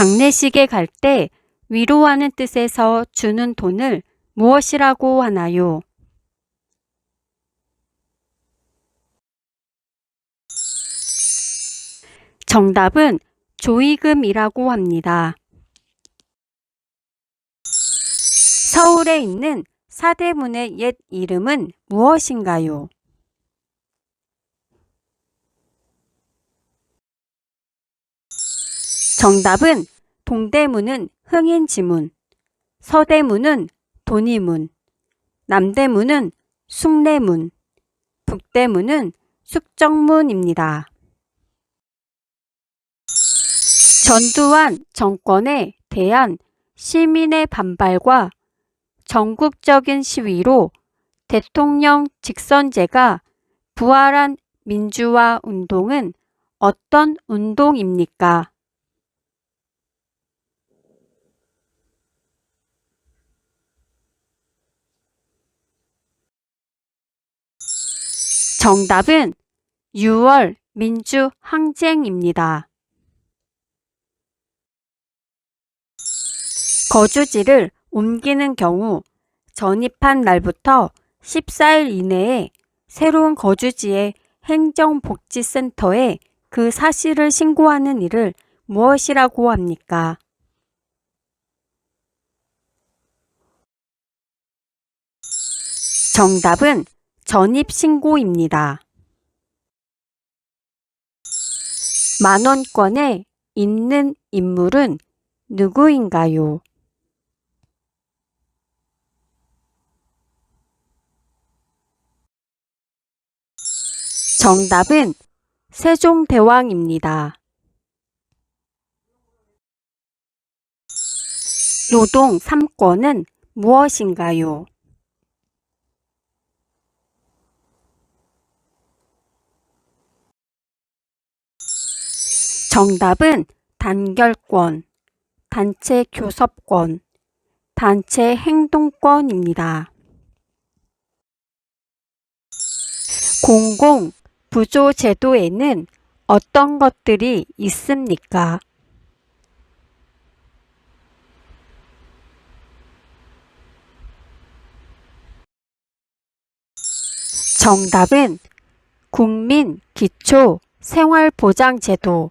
장례식에 갈 때 위로하는 뜻에서 주는 돈을 무엇이라고 하나요? 정답은 조의금이라고 합니다. 서울에 있는 사대문의 옛 이름은 무엇인가요? 정답은 동대문은 흥인지문, 서대문은 돈이문, 남대문은 숭례문, 북대문은 숙정문입니다. 전두환 정권에 대한 시민의 반발과 전국적인 시위로 대통령 직선제가 부활한 민주화 운동은 어떤 운동입니까? 정답은 6월 민주항쟁입니다. 거주지를 옮기는 경우 전입한 날부터 14일 이내에 새로운 거주지의 행정복지센터에 그 사실을 신고하는 일을 무엇이라고 합니까? 정답은 전입신고입니다. 만원권에 있는 인물은 누구인가요? 정답은 세종대왕입니다. 노동 3권은 무엇인가요? 정답은 단결권, 단체 교섭권, 단체 행동권입니다. 공공부조제도에는 어떤 것들이 있습니까? 정답은 국민기초생활보장제도,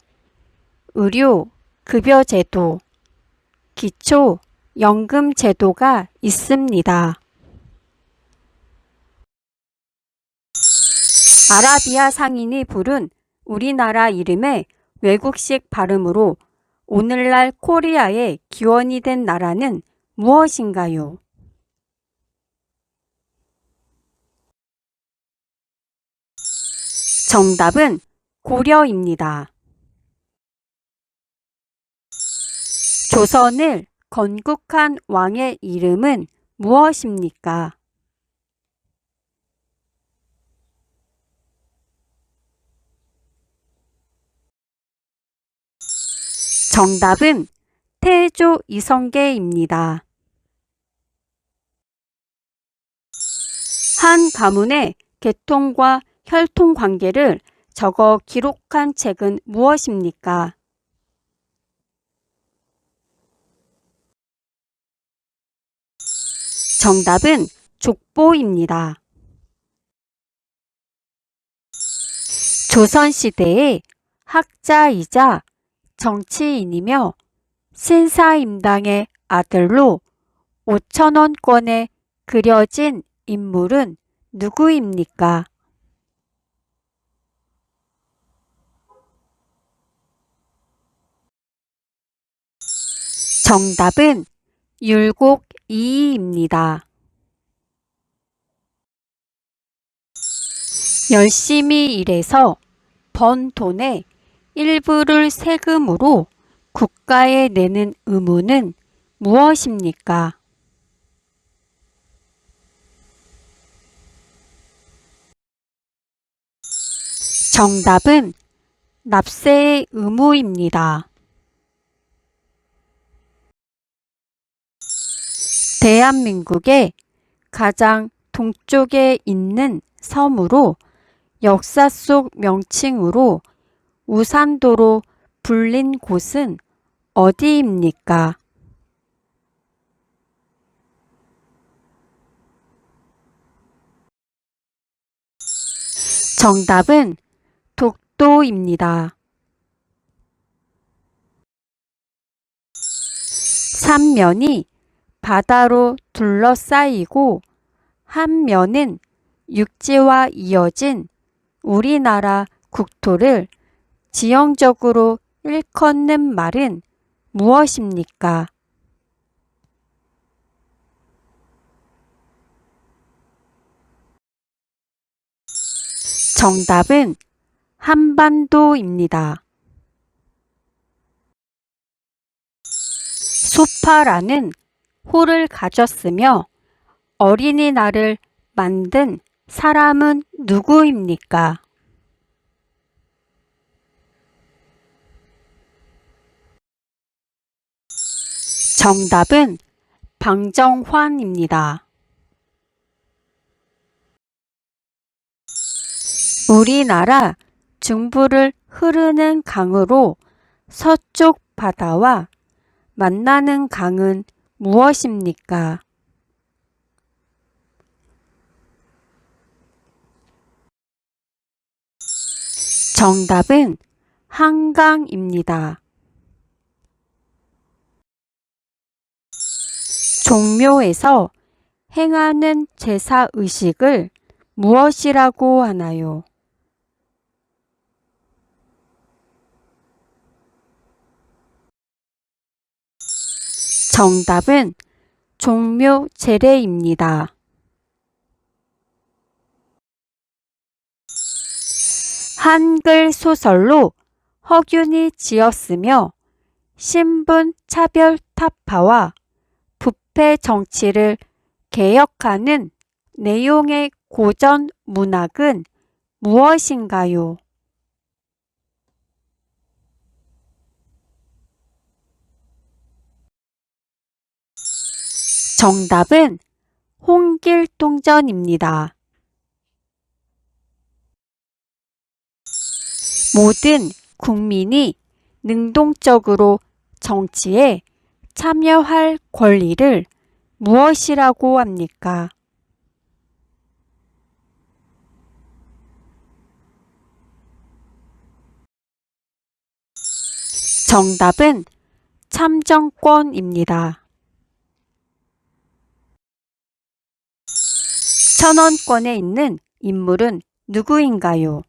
의료급여제도, 기초연금제도가 있습니다. 아라비아 상인이 부른 우리나라 이름의 외국식 발음으로 오늘날 코리아의 기원이 된 나라는 무엇인가요? 정답은 고려입니다. 조선을 건국한 왕의 이름은 무엇입니까? 정답은 태조 이성계입니다. 한 가문의 계통과 혈통 관계를 적어 기록한 책은 무엇입니까? 정답은 족보입니다. 조선시대의 학자이자 정치인이며 신사임당의 아들로 5,000원권에 그려진 인물은 누구입니까? 정답은 율곡이이입니다. 열심히 일해서 번 돈의 일부를 세금으로 국가에 내는 의무는 무엇입니까? 정답은 납세의 의무입니다. 대한민국의 가장 동쪽에 있는 섬으로 역사 속 명칭으로 우산도로 불린 곳은 어디입니까? 정답은 독도입니다. 삼면이 바다로 둘러싸이고 한 면은 육지와 이어진 우리나라 국토를 지형적으로 일컫는 말은 무엇입니까? 정답은 한반도입니다. 소파라는 호를 가졌으며 어린이날을 만든 사람은 누구입니까? 정답은 방정환입니다. 우리나라 중부를 흐르는 강으로 서쪽 바다와 만나는 강은 무엇입니까? 정답은 한강입니다. 종묘에서 행하는 제사 의식을 무엇이라고 하나요? 정답은 종묘 제례입니다. 한글 소설로 허균이 지었으며 신분 차별 타파와 부패 정치를 개혁하는 내용의 고전 문학은 무엇인가요? 정답은 홍길동전입니다. 모든 국민이 능동적으로 정치에 참여할 권리를 무엇이라고 합니까? 정답은 참정권입니다. 천원권에 있는 인물은 누구인가요?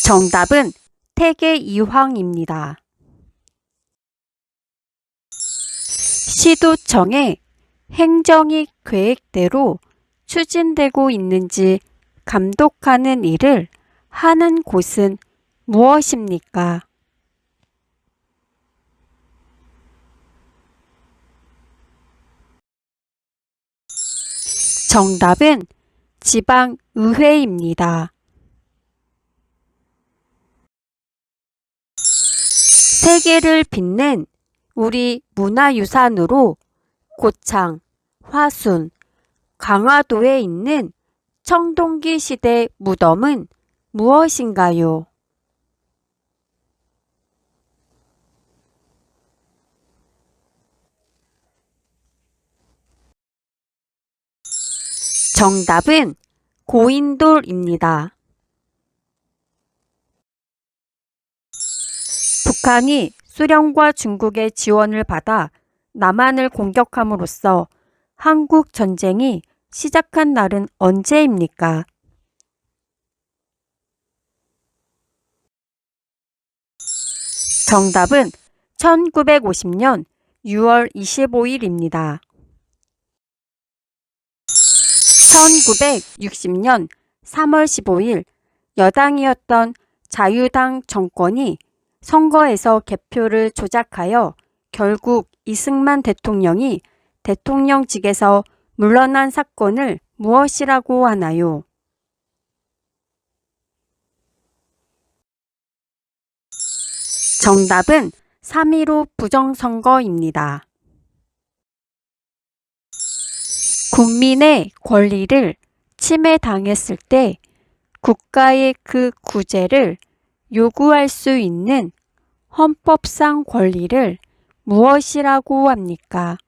정답은 태계 이황입니다. 시도청의 행정이 계획대로 추진되고 있는지 감독하는 일을 하는 곳은 무엇입니까? 정답은 지방의회입니다. 세계를 빛낸 우리 문화유산으로 고창, 화순, 강화도에 있는 청동기 시대 무덤은 무엇인가요? 정답은 고인돌입니다. 북한이 소련과 중국의 지원을 받아 남한을 공격함으로써 한국 전쟁이 시작한 날은 언제입니까? 정답은 1950년 6월 25일입니다. 1960년 3월 15일 여당이었던 자유당 정권이 선거에서 개표를 조작하여 결국 이승만 대통령이 대통령직에서 물러난 사건을 무엇이라고 하나요? 정답은 3.15 부정선거입니다. 국민의 권리를 침해당했을 때 국가의 그 구제를 요구할 수 있는 헌법상 권리를 무엇이라고 합니까?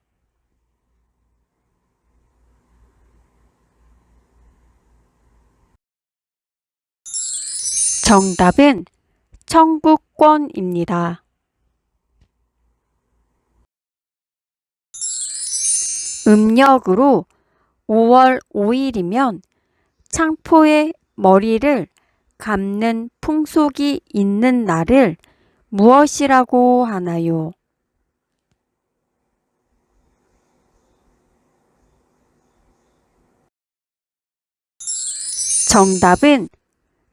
정답은 청구권입니다. 음력으로 5월 5일이면 창포의 머리를 감는 풍속이 있는 날을 무엇이라고 하나요? 정답은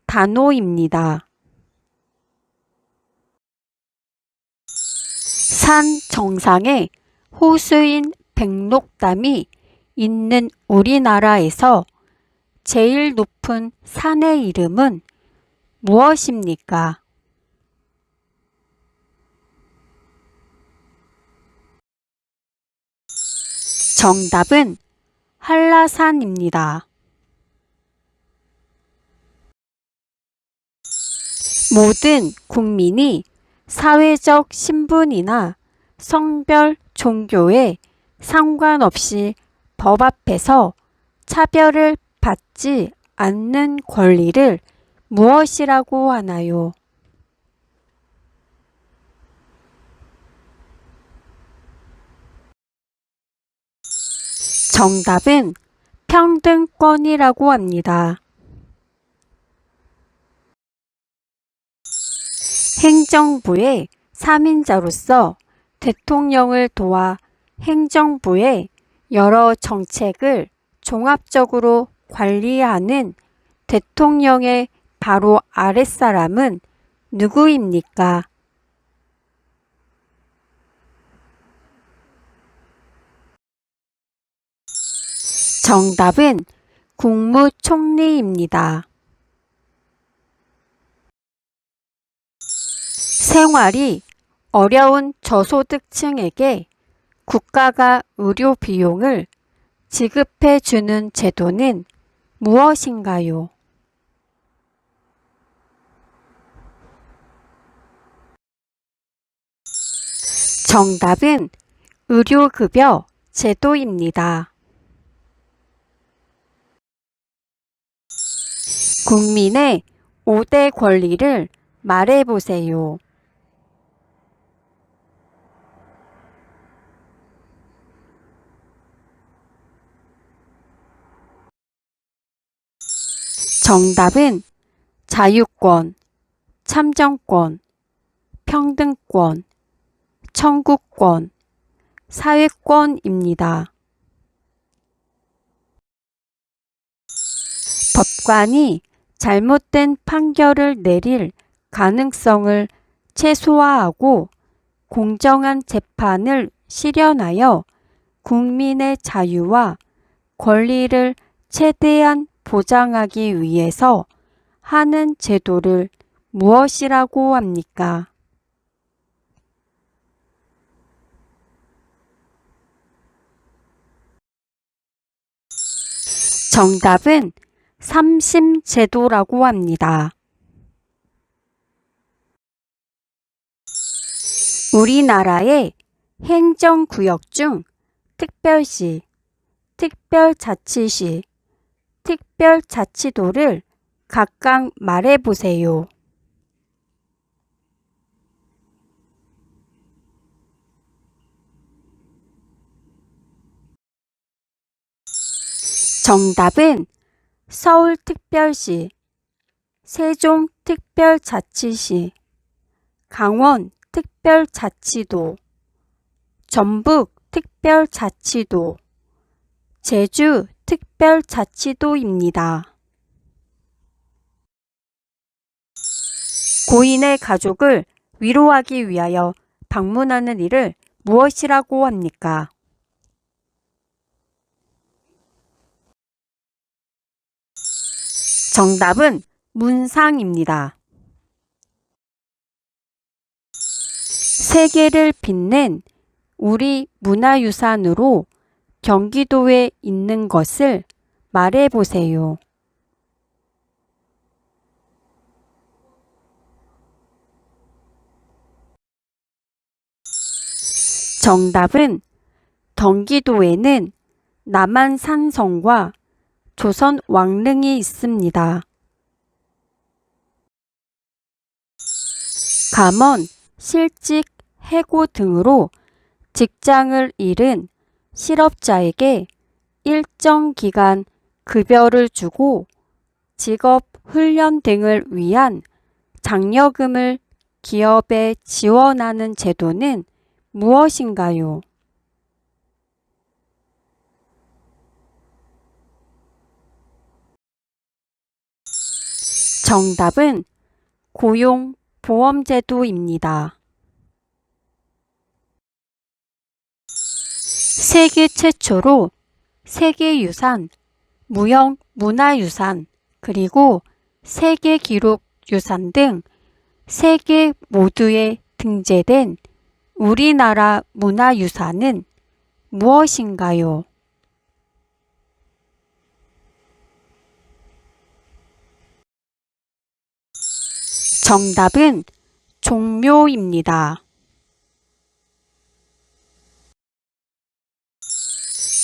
단오입니다. 산 정상에 호수인 백록담이 있는 우리나라에서 제일 높은 산의 이름은 무엇입니까? 정답은 한라산입니다. 모든 국민이 사회적 신분이나 성별, 종교에 상관없이 법 앞에서 차별을 받지 않는 권리를 무엇이라고 하나요? 정답은 평등권이라고 합니다. 행정부의 3인자로서 대통령을 도와 행정부의 여러 정책을 종합적으로 관리하는 대통령의 바로 아랫사람은 누구입니까? 정답은 국무총리입니다. 생활이 어려운 저소득층에게 국가가 의료 비용을 지급해 주는 제도는 무엇인가요? 정답은 의료급여 제도입니다. 국민의 5대 권리를 말해보세요. 정답은 자유권, 참정권, 평등권, 청구권, 사회권입니다. 법관이 잘못된 판결을 내릴 가능성을 최소화하고 공정한 재판을 실현하여 국민의 자유와 권리를 최대한 보장하기 위해서 하는 제도를 무엇이라고 합니까? 정답은 삼심제도라고 합니다. 우리나라의 행정구역 중 특별시, 특별자치시, 특별자치도를 각각 말해보세요. 정답은 서울특별시, 세종특별자치시, 강원특별자치도, 전북특별자치도, 제주특별자치도입니다. 고인의 가족을 위로하기 위하여 방문하는 일을 무엇이라고 합니까? 정답은 문상입니다. 세계를 빛낸 우리 문화유산으로 경기도에 있는 것을 말해보세요. 정답은 경기도에는 남한산성과 조선 왕릉이 있습니다. 감원, 실직, 해고 등으로 직장을 잃은 실업자에게 일정 기간 급여를 주고 직업 훈련 등을 위한 장려금을 기업에 지원하는 제도는 무엇인가요? 정답은 고용보험제도입니다. 세계 최초로 세계유산, 무형문화유산, 그리고 세계기록유산 등 세 개 모두에 등재된 우리나라 문화유산은 무엇인가요? 정답은 종묘입니다.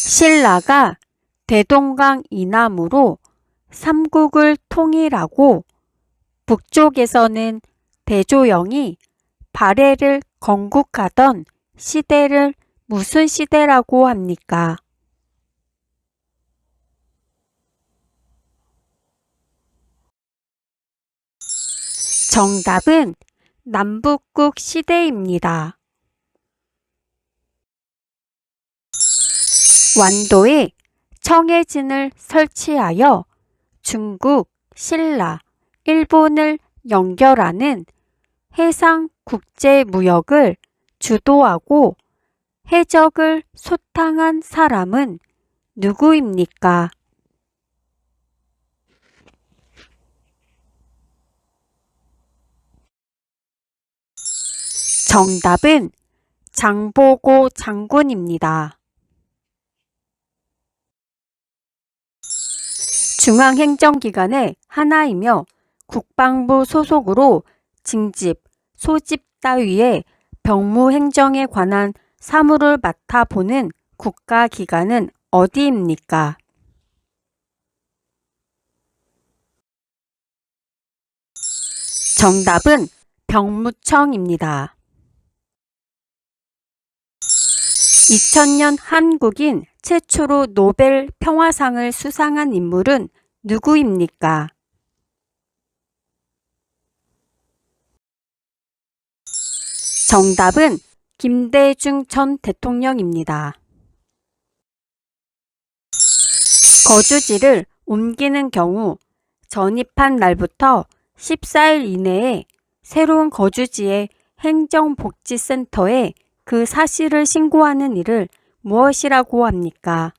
신라가 대동강 이남으로 삼국을 통일하고 북쪽에서는 대조영이 발해를 건국하던 시대를 무슨 시대라고 합니까? 정답은 남북국 시대입니다. 완도에 청해진을 설치하여 중국, 신라, 일본을 연결하는 해상 국제무역을 주도하고 해적을 소탕한 사람은 누구입니까? 정답은 장보고 장군입니다. 중앙행정기관의 하나이며 국방부 소속으로 징집, 소집 따위의 병무행정에 관한 사무를 맡아보는 국가기관은 어디입니까? 정답은 병무청입니다. 2000년 한국인 최초로 노벨 평화상을 수상한 인물은 누구입니까? 정답은 김대중 전 대통령입니다. 거주지를 옮기는 경우 전입한 날부터 14일 이내에 새로운 거주지의 행정복지센터에 그 사실을 신고하는 일을 무엇이라고 합니까?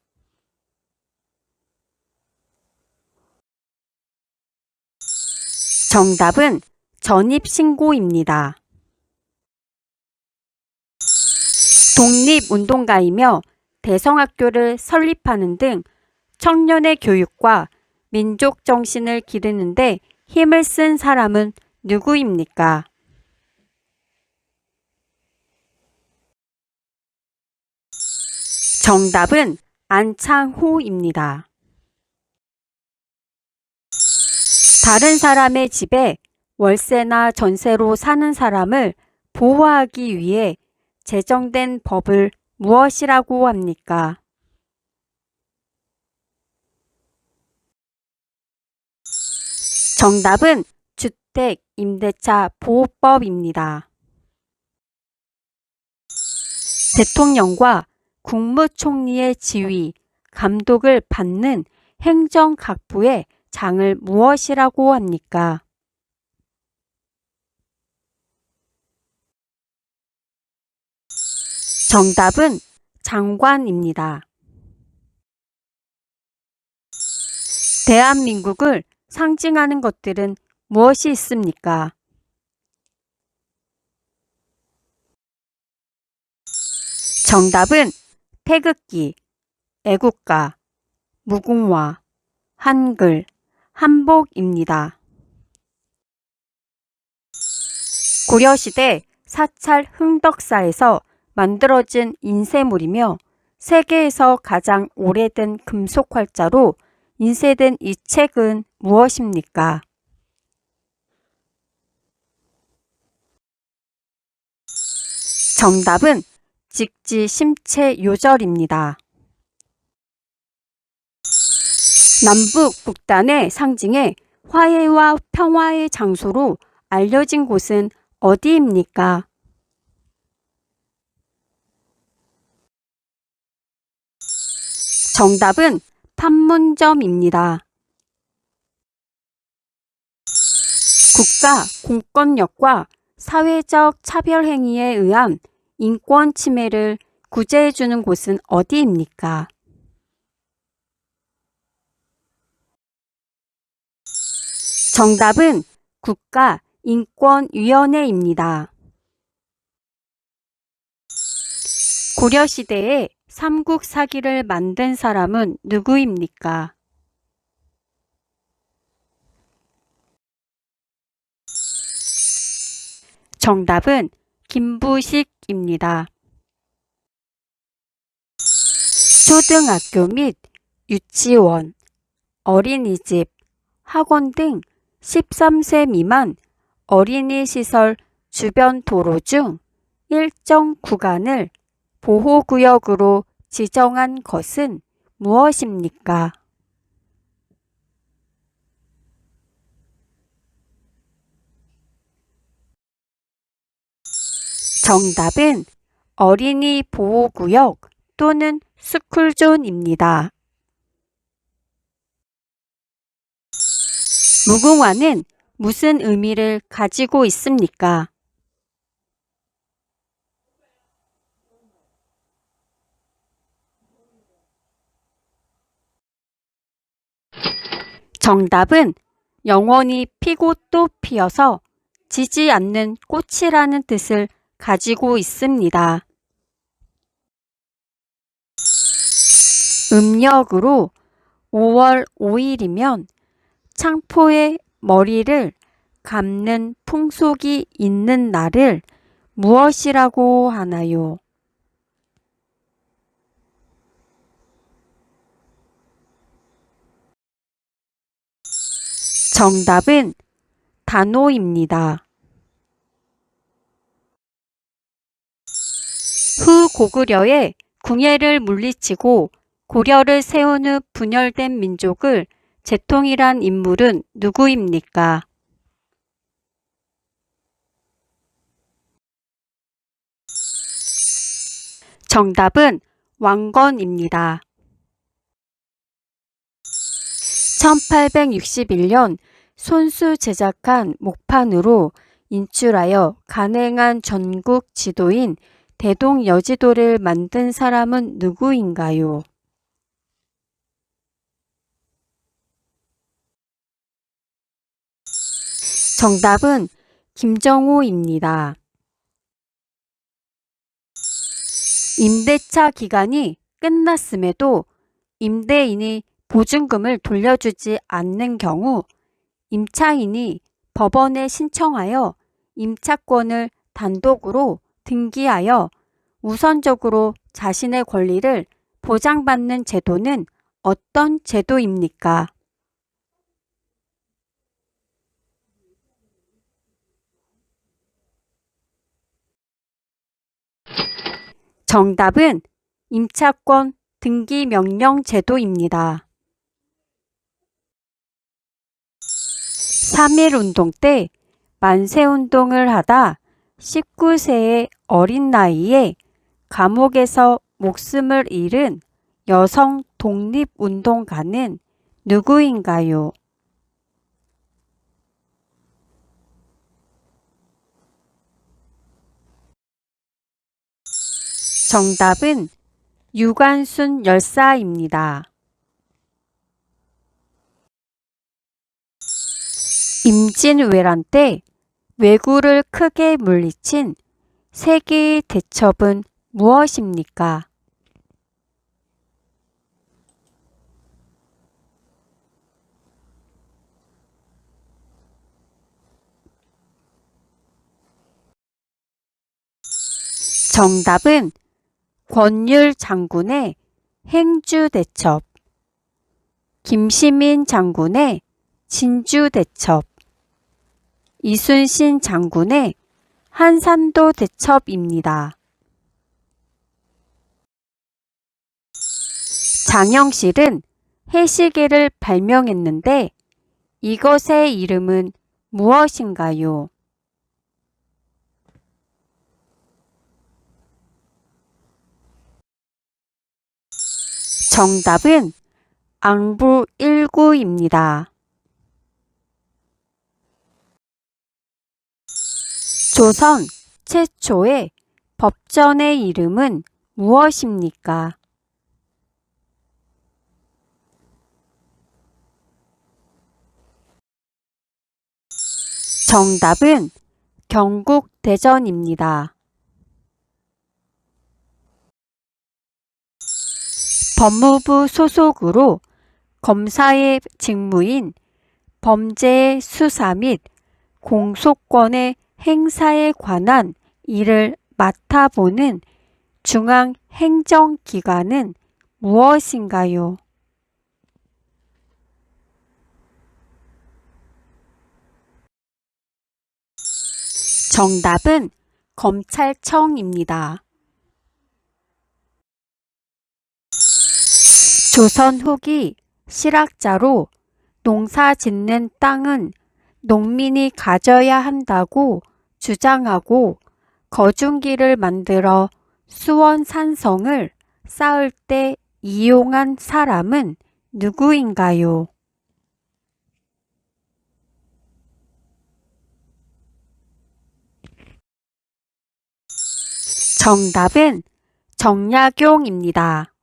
정답은 전입신고입니다. 독립운동가이며 대성학교를 설립하는 등 청년의 교육과 민족정신을 기르는 데 힘을 쓴 사람은 누구입니까? 정답은 안창호입니다. 다른 사람의 집에 월세나 전세로 사는 사람을 보호하기 위해 제정된 법을 무엇이라고 합니까? 정답은 주택임대차 보호법입니다. 대통령과 국무총리의 지휘, 감독을 받는 행정각부의 장을 무엇이라고 합니까? 정답은 장관입니다. 대한민국을 상징하는 것들은 무엇이 있습니까? 정답은 태극기, 애국가, 무궁화, 한글, 한복입니다. 고려시대 사찰 흥덕사에서 만들어진 인쇄물이며 세계에서 가장 오래된 금속 활자로 인쇄된 이 책은 무엇입니까? 정답은 직지심체요절입니다. 남북 북단의 상징에 화해와 평화의 장소로 알려진 곳은 어디입니까? 정답은 판문점입니다. 국가 공권력과 사회적 차별 행위에 의한 인권 침해를 구제해주는 곳은 어디입니까? 정답은 국가인권위원회입니다. 고려시대에 삼국사기를 만든 사람은 누구입니까? 정답은 김부식입니다. 초등학교 및 유치원, 어린이집, 학원 등 13세 미만 어린이 시설 주변 도로 중 일정 구간을 보호구역으로 지정한 것은 무엇입니까? 정답은 어린이 보호구역 또는 스쿨존입니다. 무궁화는 무슨 의미를 가지고 있습니까? 정답은 영원히 피고 또 피어서 지지 않는 꽃이라는 뜻을 가지고 있습니다. 음력으로 5월 5일이면 창포의 머리를 감는 풍속이 있는 날을 무엇이라고 하나요? 정답은 단오입니다. 후고구려의 궁예를 물리치고 고려를 세운 후 분열된 민족을 재통일한 인물은 누구입니까? 정답은 왕건입니다. 1861년 손수 제작한 목판으로 인출하여 간행한 전국 지도인 대동여지도를 만든 사람은 누구인가요? 정답은 김정호입니다. 임대차 기간이 끝났음에도 임대인이 보증금을 돌려주지 않는 경우 임차인이 법원에 신청하여 임차권을 단독으로 등기하여 우선적으로 자신의 권리를 보장받는 제도는 어떤 제도입니까? 정답은 임차권 등기명령 제도입니다. 3.1운동 때 만세운동을 하다 19세의 어린 나이에 감옥에서 목숨을 잃은 여성 독립운동가는 누구인가요? 정답은 유관순 열사입니다. 임진왜란 때 왜구를 크게 물리친 세계의 대첩은 무엇입니까? 정답은 권율 장군의 행주대첩, 김시민 장군의 진주대첩, 이순신 장군의 한산도 대첩입니다. 장영실은 해시계를 발명했는데 이것의 이름은 무엇인가요? 정답은 앙부1구입니다. 조선 최초의 법전의 이름은 무엇입니까? 정답은 경국대전입니다. 법무부 소속으로 검사의 직무인 범죄의 수사 및 공소권의 행사에 관한 일을 맡아보는 중앙행정기관은 무엇인가요? 정답은 검찰청입니다. 조선 후기 실학자로 농사 짓는 땅은 농민이 가져야 한다고 주장하고 거중기를 만들어 수원 산성을 쌓을 때 이용한 사람은 누구인가요? 정답은 정약용입니다.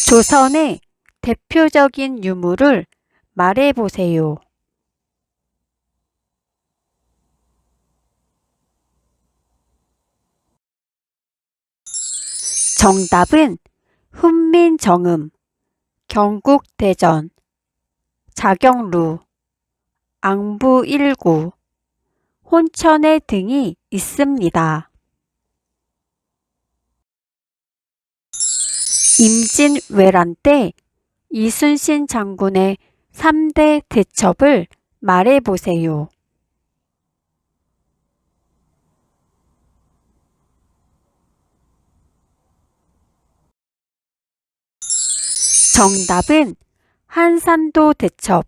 조선의 대표적인 유물을 말해보세요. 정답은 훈민정음, 경국대전, 자경루, 앙부1구, 혼천의 등이 있습니다. 임진왜란 때 이순신 장군의 3대 대첩을 말해보세요. 정답은 한산도 대첩,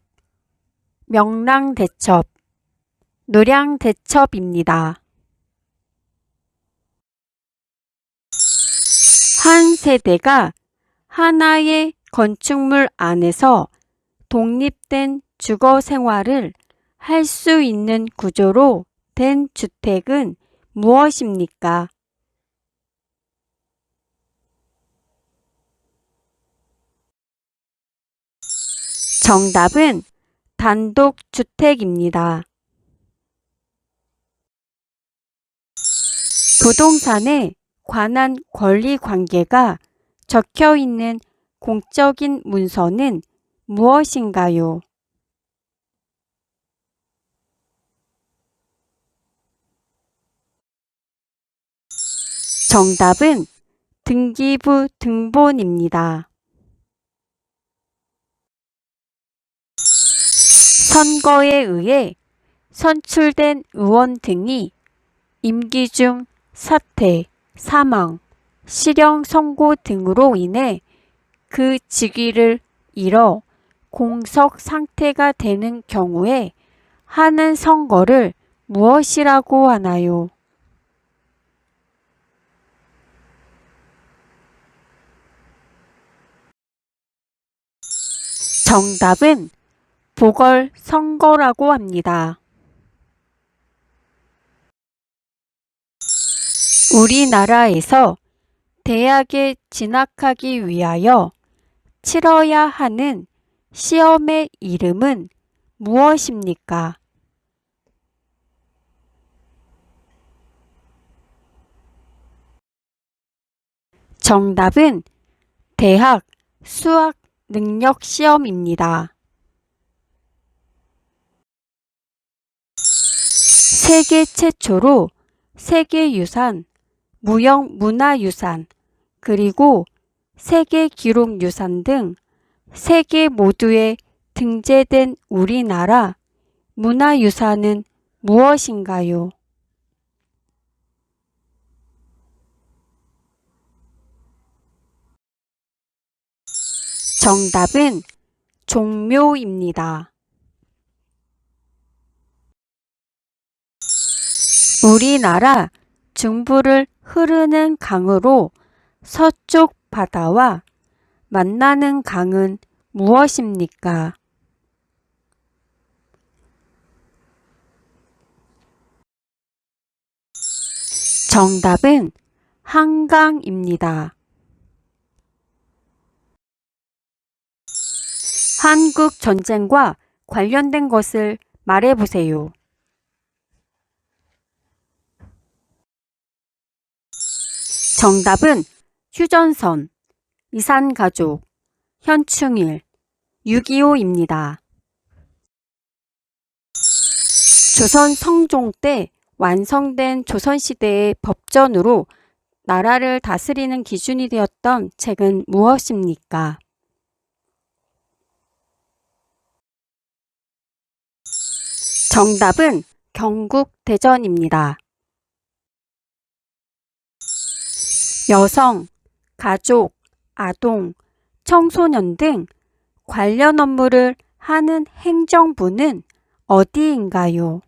명랑 대첩, 노량 대첩입니다. 한 세대가 하나의 건축물 안에서 독립된 주거 생활을 할 수 있는 구조로 된 주택은 무엇입니까? 정답은 단독주택입니다. 부동산에 관한 권리관계가 적혀 있는 공적인 문서는 무엇인가요? 정답은 등기부 등본입니다. 선거에 의해 선출된 의원 등이 임기 중 사퇴, 사망, 실형 선고 등으로 인해 그 직위를 잃어 공석 상태가 되는 경우에 하는 선거를 무엇이라고 하나요? 정답은 보궐선거라고 합니다. 우리나라에서 대학에 진학하기 위하여 치러야 하는 시험의 이름은 무엇입니까? 정답은 대학 수학 능력 시험입니다. 세계 최초로 세계유산, 무형문화유산, 그리고 세계기록유산 등 세계 모두에 등재된 우리나라 문화유산은 무엇인가요? 정답은 종묘입니다. 우리나라 중부를 흐르는 강으로 서쪽 바다와 만나는 강은 무엇입니까? 정답은 한강입니다. 한국 전쟁과 관련된 것을 말해보세요. 정답은 휴전선, 이산가족, 현충일, 6.25입니다. 조선 성종 때 완성된 조선시대의 법전으로 나라를 다스리는 기준이 되었던 책은 무엇입니까? 정답은 경국대전입니다. 여성, 가족, 아동, 청소년 등 관련 업무를 하는 행정부는 어디인가요?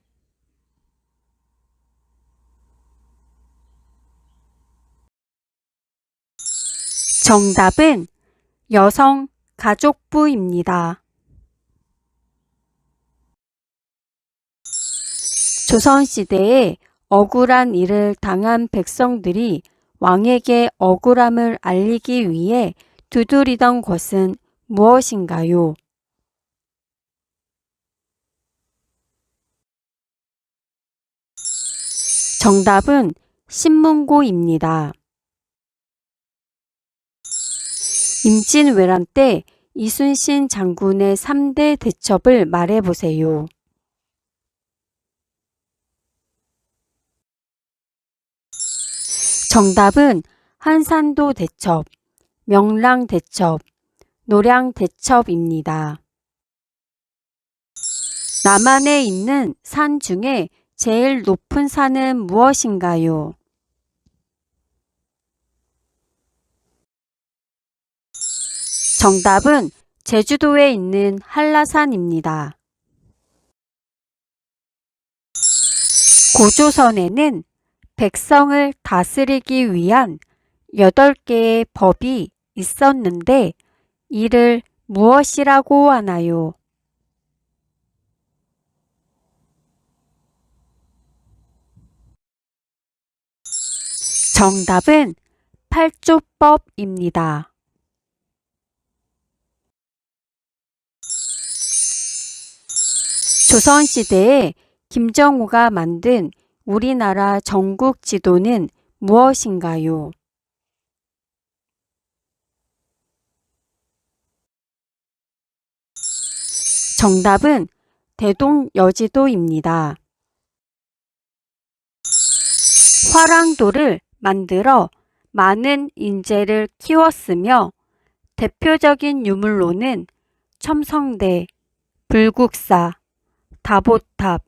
정답은 여성가족부입니다. 조선시대에 억울한 일을 당한 백성들이 왕에게 억울함을 알리기 위해 두드리던 것은 무엇인가요? 정답은 신문고입니다. 임진왜란 때 이순신 장군의 3대 대첩을 말해보세요. 정답은 한산도 대첩, 명랑 대첩, 노량 대첩입니다. 남한에 있는 산 중에 제일 높은 산은 무엇인가요? 정답은 제주도에 있는 한라산입니다. 고조선에는 백성을 다스리기 위한 8개의 법이 있었는데 이를 무엇이라고 하나요? 정답은 팔조법입니다. 조선시대에 김정우가 만든 우리나라 전국 지도는 무엇인가요? 정답은 대동여지도입니다. 화랑도를 만들어 많은 인재를 키웠으며 대표적인 유물로는 첨성대, 불국사, 다보탑,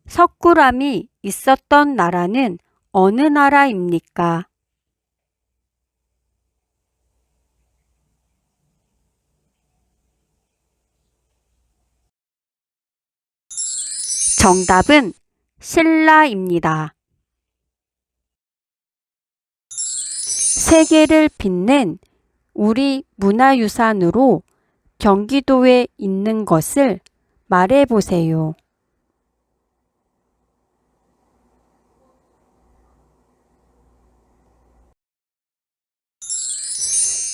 석굴암이 있었던 나라는 어느 나라입니까? 정답은 신라입니다. 세계를 빛낸 우리 문화유산으로 경기도에 있는 것을 말해보세요.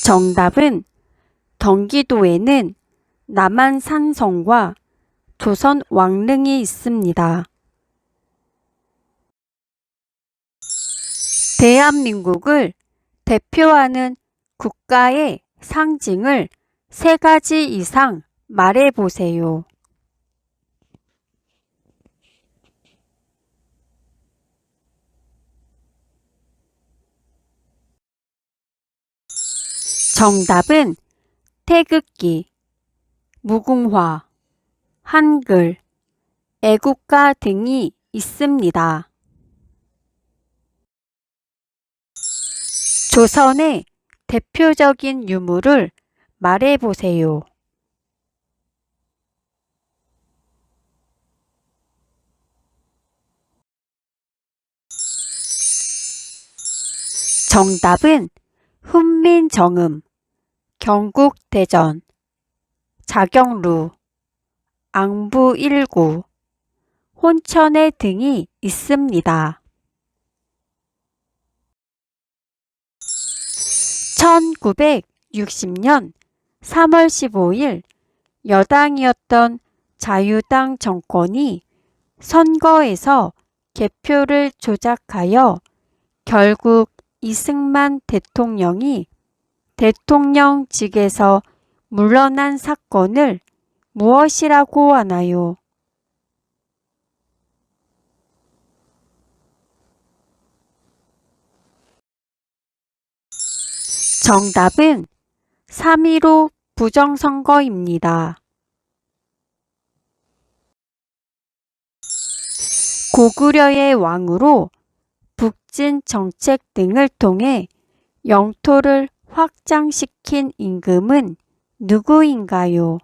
정답은 경기도에는 남한산성과 조선 왕릉이 있습니다. 대한민국을 대표하는 국가의 상징을 3가지 이상 말해보세요. 정답은 태극기, 무궁화, 한글, 애국가 등이 있습니다. 조선의 대표적인 유물을 말해보세요. 정답은 훈민정음, 경국대전, 자경루, 앙부1구, 혼천회 등이 있습니다. 1960년 3월 15일 여당이었던 자유당 정권이 선거에서 개표를 조작하여 결국 이승만 대통령이 대통령직에서 물러난 사건을 무엇이라고 하나요? 정답은 3.15 부정선거입니다. 고구려의 왕으로 북진 정책 등을 통해 영토를 확장시킨 임금은 누구인가요?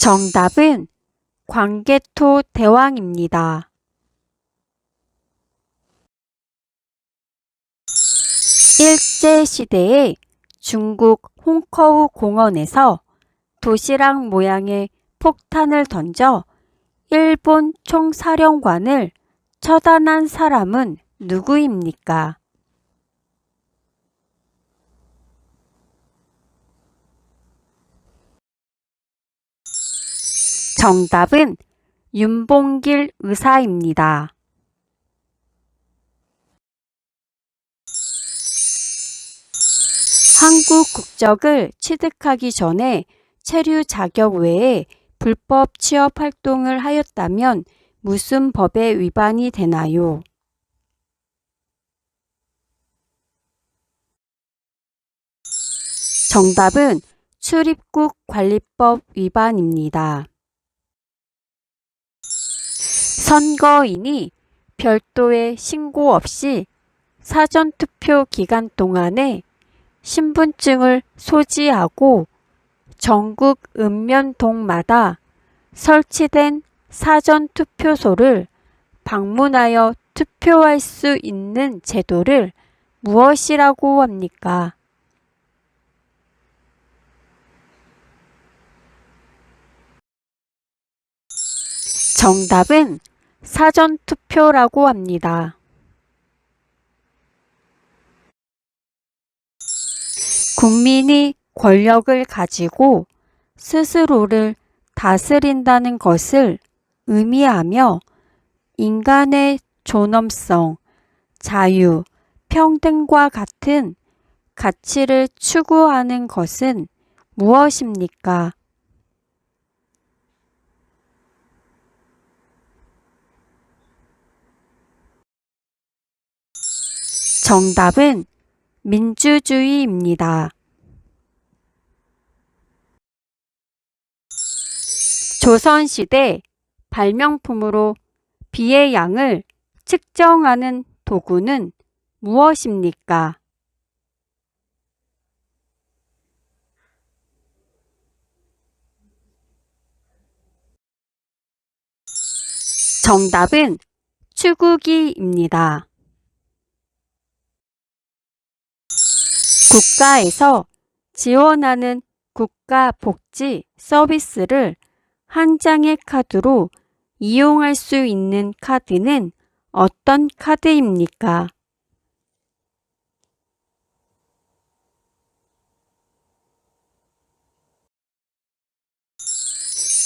정답은 광개토 대왕입니다. 일제시대에 중국 홍커우 공원에서 도시락 모양의 폭탄을 던져 일본 총사령관을 처단한 사람은 누구입니까? 정답은 윤봉길 의사입니다. 한국 국적을 취득하기 전에 체류 자격 외에 불법 취업 활동을 하였다면 무슨 법에 위반이 되나요? 정답은 출입국 관리법 위반입니다. 선거인이 별도의 신고 없이 사전투표 기간 동안에 신분증을 소지하고 전국 읍면동마다 설치된 사전투표소를 방문하여 투표할 수 있는 제도를 무엇이라고 합니까? 정답은 사전투표라고 합니다. 국민이 권력을 가지고 스스로를 다스린다는 것을 의미하며 인간의 존엄성, 자유, 평등과 같은 가치를 추구하는 것은 무엇입니까? 정답은 민주주의입니다. 조선시대 발명품으로 비의 양을 측정하는 도구는 무엇입니까? 정답은 추구기입니다. 국가에서 지원하는 국가복지 서비스를 한 장의 카드로 이용할 수 있는 카드는 어떤 카드입니까?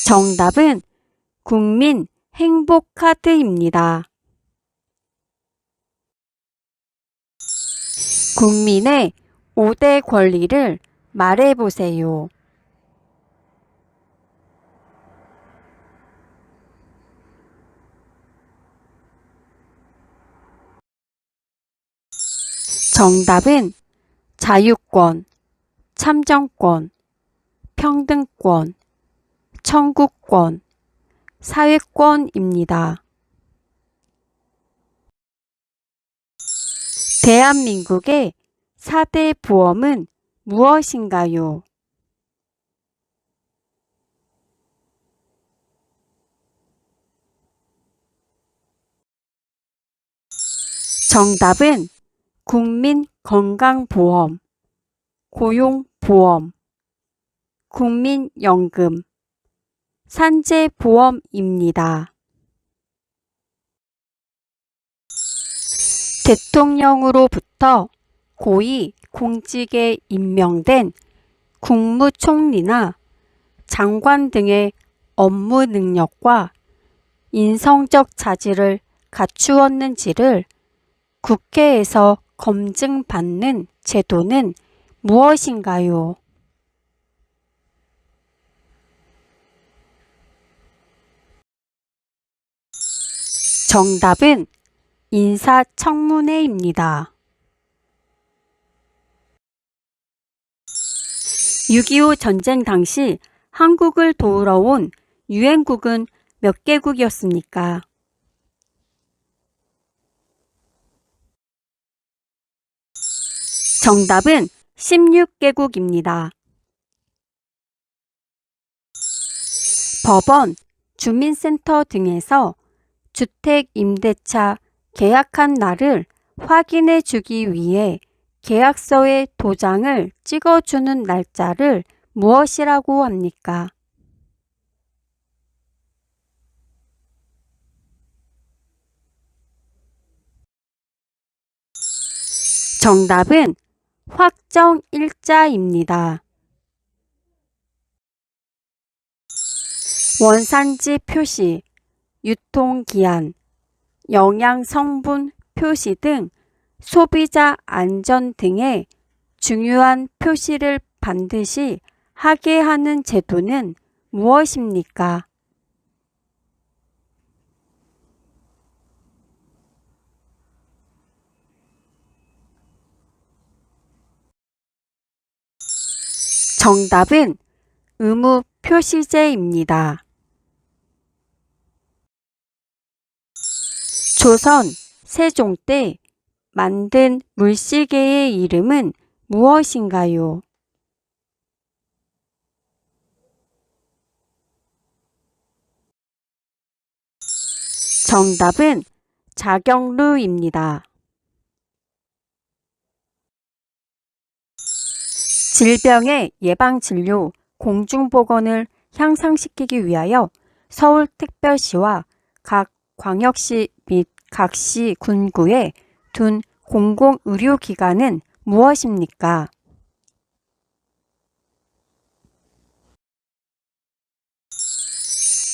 정답은 국민 행복카드입니다. 국민의 5대 권리를 말해보세요. 정답은 자유권, 참정권, 평등권, 청구권, 사회권입니다. 대한민국의 4대 보험은 무엇인가요? 정답은 국민건강보험, 고용보험, 국민연금, 산재보험입니다. 대통령으로부터 고위 공직에 임명된 국무총리나 장관 등의 업무 능력과 인성적 자질을 갖추었는지를 국회에서 검증받는 제도는 무엇인가요? 정답은 인사청문회입니다. 6.25 전쟁 당시 한국을 도우러 온 유엔국은 몇 개국이었습니까? 정답은 16개국입니다. 법원, 주민센터 등에서 주택 임대차 계약한 날을 확인해 주기 위해 계약서에 도장을 찍어주는 날짜를 무엇이라고 합니까? 정답은 확정일자입니다. 원산지 표시, 유통기한, 영양성분 표시 등 소비자 안전 등의 중요한 표시를 반드시 하게 하는 제도는 무엇입니까? 정답은 의무 표시제입니다. 조선, 세종 때 만든 물시계의 이름은 무엇인가요? 정답은 자경루입니다. 질병의 예방진료 공중보건을 향상시키기 위하여 서울특별시와 각 광역시 및 각시 군구에 둔 공공의료기관은 무엇입니까?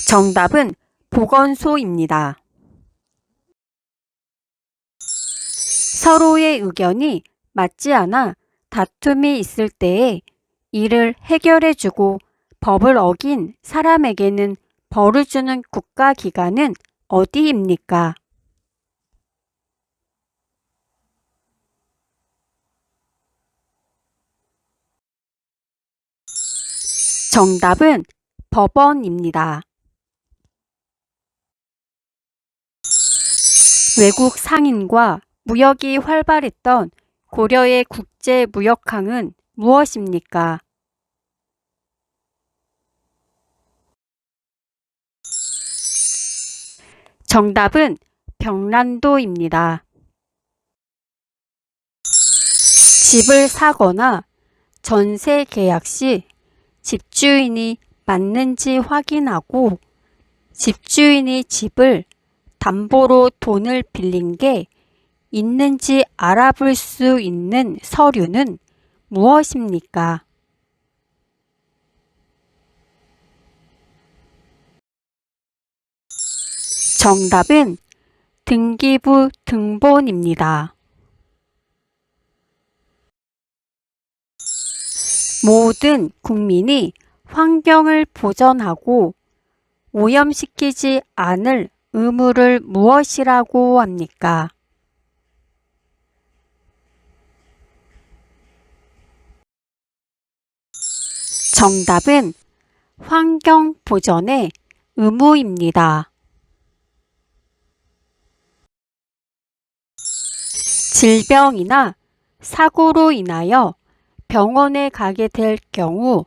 정답은 보건소입니다. 서로의 의견이 맞지 않아 다툼이 있을 때에 이를 해결해주고 법을 어긴 사람에게는 벌을 주는 국가기관은 어디입니까? 정답은 법원입니다. 외국 상인과 무역이 활발했던 고려의 국제무역항은 무엇입니까? 정답은 병란도입니다. 집을 사거나 전세 계약 시 집주인이 맞는지 확인하고 집주인이 집을 담보로 돈을 빌린 게 있는지 알아볼 수 있는 서류는 무엇입니까? 정답은 등기부 등본입니다. 모든 국민이 환경을 보전하고 오염시키지 않을 의무를 무엇이라고 합니까? 정답은 환경보전의 의무입니다. 질병이나 사고로 인하여 병원에 가게 될 경우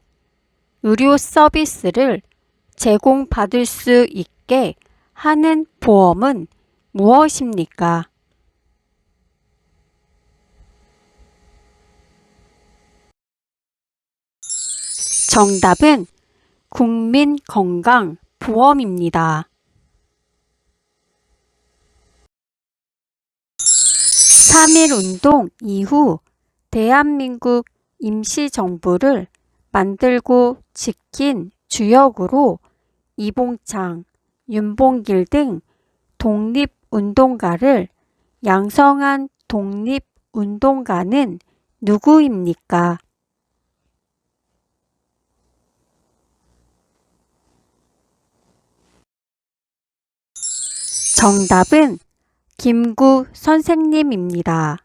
의료 서비스를 제공받을 수 있게 하는 보험은 무엇입니까? 정답은 국민건강보험입니다. 3.1 운동 이후 대한민국 임시정부를 만들고 지킨 주역으로 이봉창, 윤봉길 등 독립운동가를 양성한 독립운동가는 누구입니까? 정답은 김구 선생님입니다.